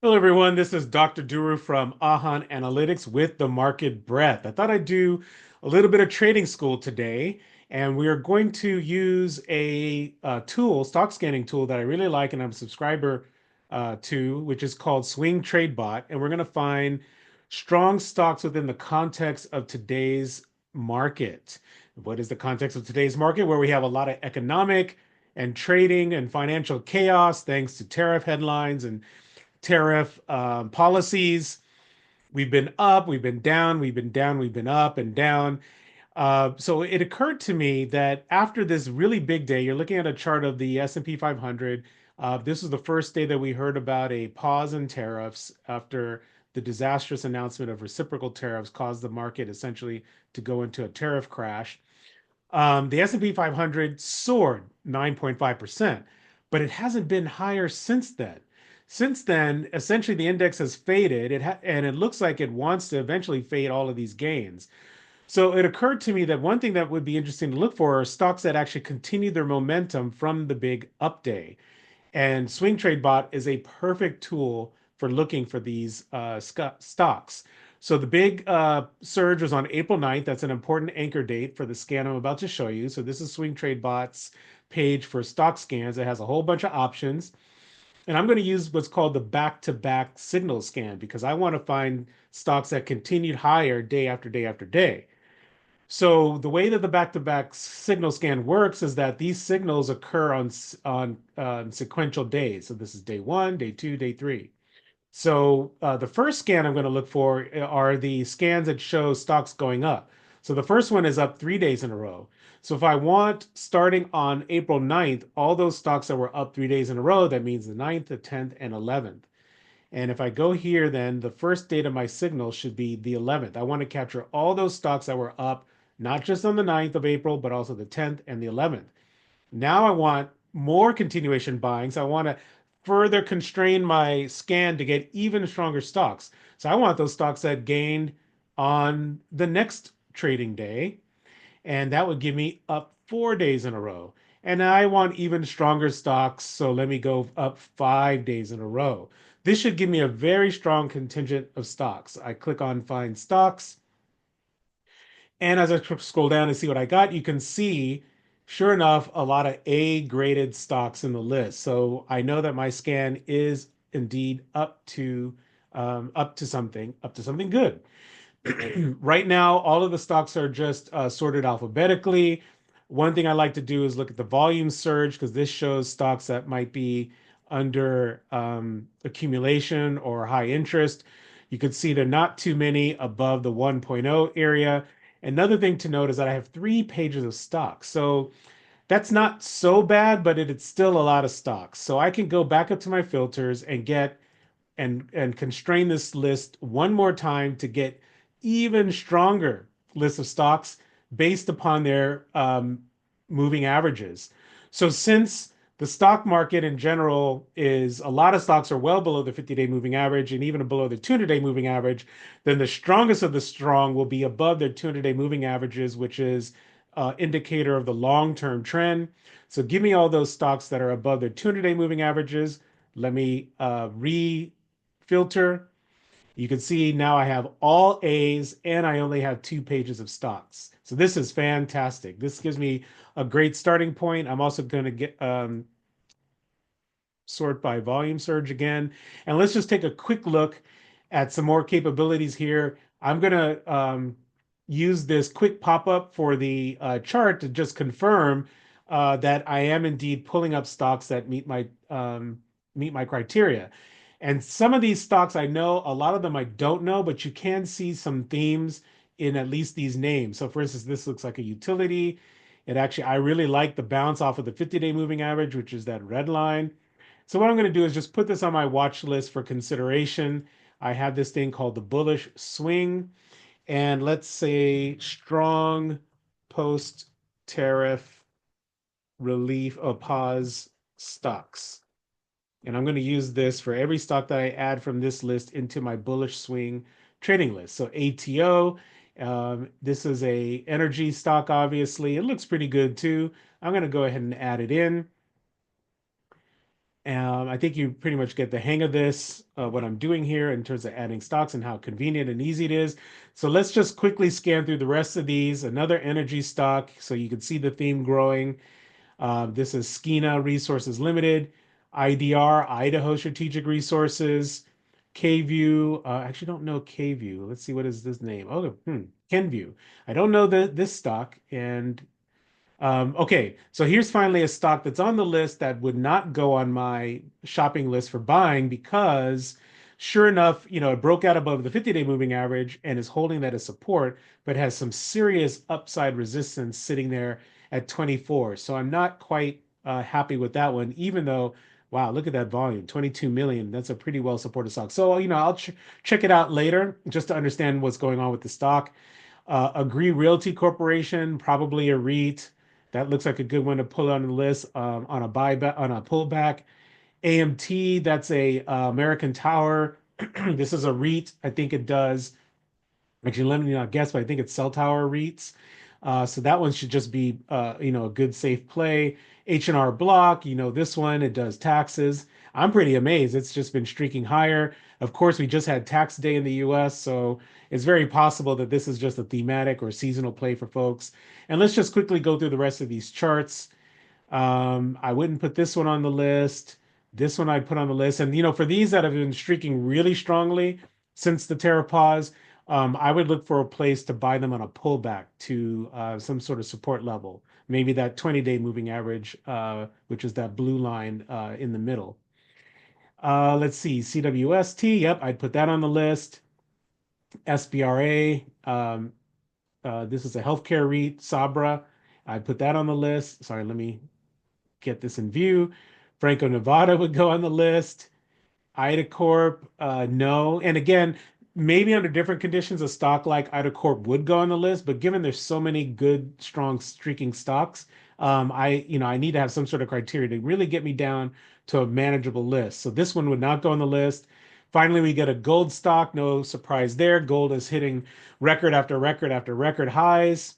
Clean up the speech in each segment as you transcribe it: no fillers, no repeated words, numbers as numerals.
Hello, everyone. This is Dr. Duru from Ahan Analytics with the market breadth. I thought I'd do a little bit of trading school today, and we are going to use a tool, stock scanning tool that I really like and I'm a subscriber to, which is called swingtradebot. And we're going to find strong stocks within the context of today's market. What is the context of today's market? Where we have a lot of economic and trading and financial chaos thanks to tariff headlines and tariff policies. We've been up, we've been down, we've been down, we've been up and down. So it occurred to me that after this really big day, you're looking at a chart of the S&P 500. This was the first day that we heard about a pause in tariffs after the disastrous announcement of reciprocal tariffs caused the market essentially to go into a tariff crash. The S&P 500 soared 9.5%, but it hasn't been higher since then. Since then, essentially the index has faded, and it looks like it wants to eventually fade all of these gains. So it occurred to me that one thing that would be interesting to look for are stocks that actually continue their momentum from the big up day. And Swing Trade Bot is a perfect tool for looking for these stocks. So the big surge was on April 9th. That's an important anchor date for the scan I'm about to show you. So this is Swing Trade Bot's page for stock scans. It has a whole bunch of options. And I'm going to use what's called the back-to-back signal scan because I want to find stocks that continued higher day after day after day. So the way that the back-to-back signal scan works is that these signals occur on sequential days. So this is day one, day two, day three. So the first scan I'm going to look for are the scans that show stocks going up. So the first one is up 3 days in a row. So if I want starting on April 9th, all those stocks that were up 3 days in a row, that means the 9th, the 10th, and 11th. And if I go here, then the first date of my signal should be the 11th. I want to capture all those stocks that were up, not just on the 9th of April, but also the 10th and the 11th. Now I want more continuation buying. So I want to further constrain my scan to get even stronger stocks. So I want those stocks that gained on the next trading day, and that would give me up 4 days in a row. And I want even stronger stocks, so let me go up 5 days in a row. This should give me a very strong contingent of stocks. I click on Find Stocks, and as I scroll down and see what I got, you can see, sure enough, a lot of A-graded stocks in the list. So I know that my scan is indeed up to something good. Right now, all of the stocks are just sorted alphabetically. One thing I like to do is look at the volume surge because this shows stocks that might be under accumulation or high interest. You can see there are not too many above the 1.0 area. Another thing to note is that I have 3 pages of stocks. So that's not so bad, but it's still a lot of stocks. So I can go back up to my filters and get and constrain this list one more time to get even stronger list of stocks based upon their moving averages. So since the stock market in general is a lot of stocks are well below the 50-day moving average and even below the 200-day moving average, then the strongest of the strong will be above their 200-day moving averages, which is indicator of the long-term trend. So give me all those stocks that are above their 200-day moving averages. Let me re-filter. You can see now I have all A's and I only have 2 pages of stocks. So this is fantastic. This gives me a great starting point. I'm also going to get sort by volume surge again. And let's just take a quick look at some more capabilities here. I'm going to use this quick pop-up for the chart to just confirm that I am indeed pulling up stocks that meet my criteria. And some of these stocks I know, a lot of them I don't know, but you can see some themes in at least these names. So for instance, this looks like a utility. It actually, I really like the bounce off of the 50-day moving average, which is that red line. So what I'm going to do is just put this on my watch list for consideration. I have this thing called the bullish swing, and let's say strong post tariff relief or pause stocks. And I'm going to use this for every stock that I add from this list into my bullish swing trading list. So ATO, this is a energy stock, obviously. It looks pretty good too. I'm going to go ahead and add it in. I think you pretty much get the hang of this, what I'm doing here in terms of adding stocks and how convenient and easy it is. So let's just quickly scan through the rest of these. Another energy stock, so you can see the theme growing. This is Skina Resources Limited, IDR, Idaho Strategic Resources, KVUE. I actually don't know KVUE. Let's see, what is this name? Oh, Kenvue. I don't know this stock. And okay, so here's finally a stock that's on the list that would not go on my shopping list for buying because, sure enough, it broke out above the 50-day moving average and is holding that as support, but has some serious upside resistance sitting there at 24. So I'm not quite happy with that one, even though, wow, look at that volume, 22 million. That's a pretty well supported stock. So, I'll check it out later just to understand what's going on with the stock. Agree Realty Corporation, probably a REIT. That looks like a good one to pull on the list on a buyback, on a pullback. AMT, that's a American Tower. This is a REIT. I think it does. Actually, let me not guess, but I think it's cell tower REITs. So that one should just be, a good safe play. H&R Block, this one, it does taxes. I'm pretty amazed. It's just been streaking higher. Of course, we just had tax day in the US, so it's very possible that this is just a thematic or seasonal play for folks. And let's just quickly go through the rest of these charts. I wouldn't put this one on the list. This one I'd put on the list. And, for these that have been streaking really strongly since the Terra pause, I would look for a place to buy them on a pullback to some sort of support level. Maybe that 20-day moving average, which is that blue line in the middle. Let's see, CWST. Yep, I'd put that on the list. SBRA. This is a healthcare REIT, Sabra. I'd put that on the list. Sorry, let me get this in view. Franco-Nevada would go on the list. IDACORP, no. And again, maybe under different conditions, a stock like IDACORP would go on the list, but given there's so many good, strong streaking stocks, I need to have some sort of criteria to really get me down to a manageable list. So this one would not go on the list. Finally, we get a gold stock. No surprise there. Gold is hitting record after record after record highs.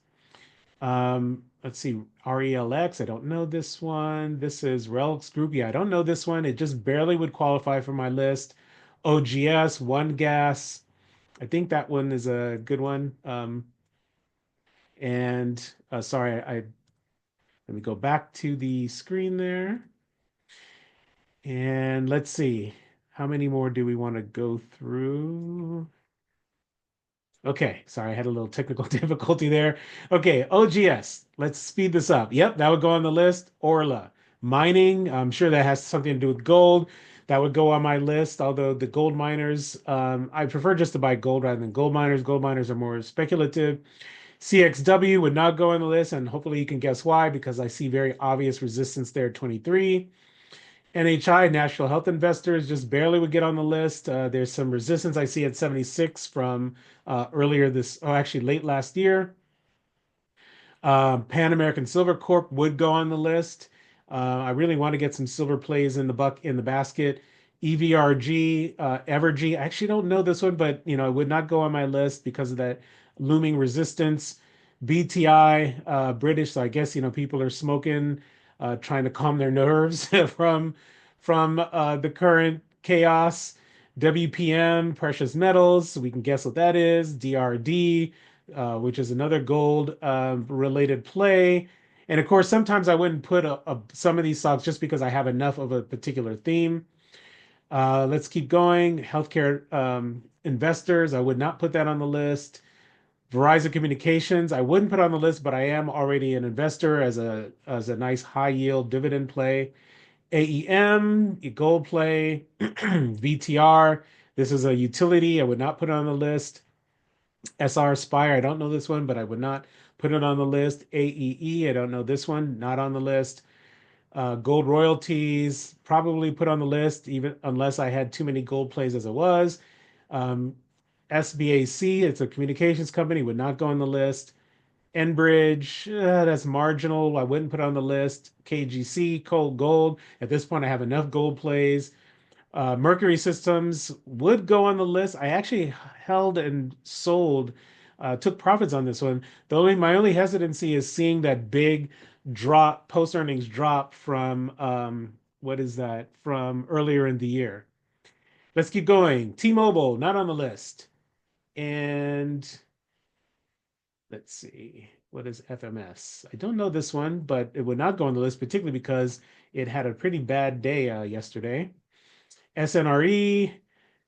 Let's see, RELX. I don't know this one. This is RELX Group. Yeah, I don't know this one. It just barely would qualify for my list. OGS, One Gas. I think that one is a good one. And sorry, let me go back to the screen there. And let's see, how many more do we want to go through? Okay, sorry, I had a little technical difficulty there. Okay, OGS, let's speed this up. Yep, that would go on the list. Orla, mining, I'm sure that has something to do with gold. That would go on my list, although the gold miners, I prefer just to buy gold rather than gold miners. Gold miners are more speculative. CXW would not go on the list, and hopefully you can guess why, because I see very obvious resistance there, 23. NHI, National Health Investors, just barely would get on the list. There's some resistance I see at 76 from actually late last year. Pan American Silver Corp would go on the list. I really want to get some silver plays in the basket. EVRG, Evergy. I actually don't know this one, but it would not go on my list because of that looming resistance. BTI, British. So I guess people are smoking, trying to calm their nerves from the current chaos. WPM, precious metals. So we can guess what that is. DRD, which is another gold related play. And of course, sometimes I wouldn't put some of these stocks just because I have enough of a particular theme. Let's keep going. Healthcare investors, I would not put that on the list. Verizon Communications, I wouldn't put on the list, but I am already an investor as a nice high yield dividend play. AEM, a gold play. VTR, this is a utility. I would not put it on the list. SR Spire, I don't know this one, but I would not put it on the list. AEE, I don't know this one, not on the list. Gold royalties, probably put on the list, even unless I had too many gold plays as it was. SBAC, it's a communications company, would not go on the list. Enbridge, that's marginal. I wouldn't put on the list. KGC, Cold Gold. At this point, I have enough gold plays. Mercury Systems would go on the list. I actually held and sold, took profits on this one. My only hesitancy is seeing that big drop, post earnings drop from what is that from earlier in the year. Let's keep going. T-Mobile, not on the list. And let's see, what is FMS? I don't know this one, but it would not go on the list, particularly because it had a pretty bad day yesterday. SNRE,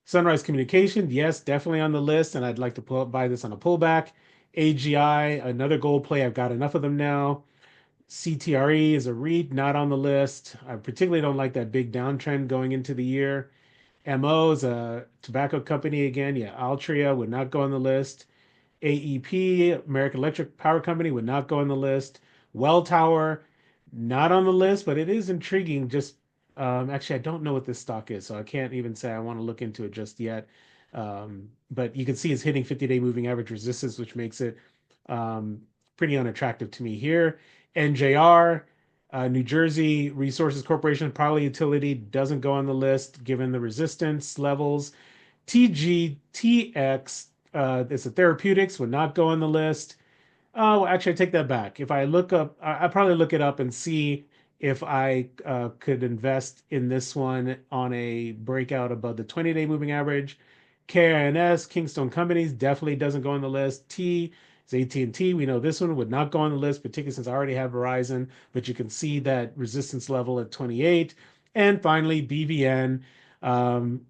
Sunrise Communication, yes, definitely on the list, and I'd like to buy this on a pullback. AGI, another gold play. I've got enough of them now. CTRE is a REIT, not on the list. I particularly don't like that big downtrend going into the year. MO is a tobacco company again. Yeah, Altria would not go on the list. AEP, American Electric Power Company, would not go on the list. Welltower, not on the list, but it is intriguing. Just actually, I don't know what this stock is, so I can't even say I want to look into it just yet. But you can see it's hitting 50-day moving average resistance, which makes it um, pretty unattractive to me here. NJR, New Jersey Resources Corporation, Power Utility, doesn't go on the list given the resistance levels. TGTX, it's a therapeutics, would not go on the list. Oh, actually, I take that back. If I look up, I probably look it up and see if I could invest in this one on a breakout above the 20-day moving average. KNS, Kingstone Companies, definitely doesn't go on the list. T is AT&T. We know this one would not go on the list, particularly since I already have Verizon, but you can see that resistance level at 28. And finally, BVN. Um,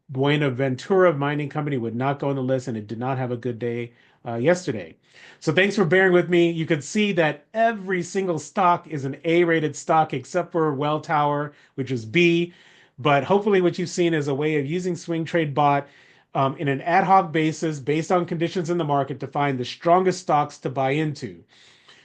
Buenaventura Mining Company would not go on the list, and it did not have a good day yesterday. So thanks for bearing with me. You can see that every single stock is an A-rated stock except for Welltower, which is B. But hopefully what you've seen is a way of using Swing Trade Bot in an ad hoc basis based on conditions in the market to find the strongest stocks to buy into.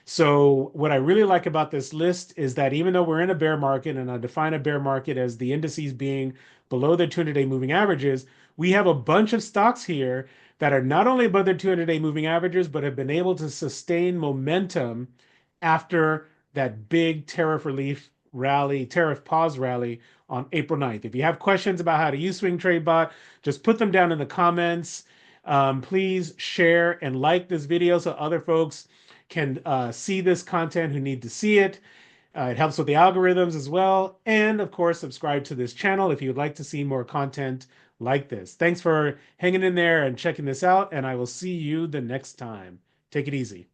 So what I really like about this list is that even though we're in a bear market, and I define a bear market as the indices being below their 200-day moving averages, we have a bunch of stocks here that are not only above their 200-day moving averages, but have been able to sustain momentum after that big tariff relief rally, tariff pause rally on April 9th. If you have questions about how to use Swing Trade Bot, just put them down in the comments. Please share and like this video so other folks can see this content who need to see it. It helps with the algorithms as well. And of course, subscribe to this channel if you'd like to see more content like this. Thanks for hanging in there and checking this out, and I will see you the next time. Take it easy.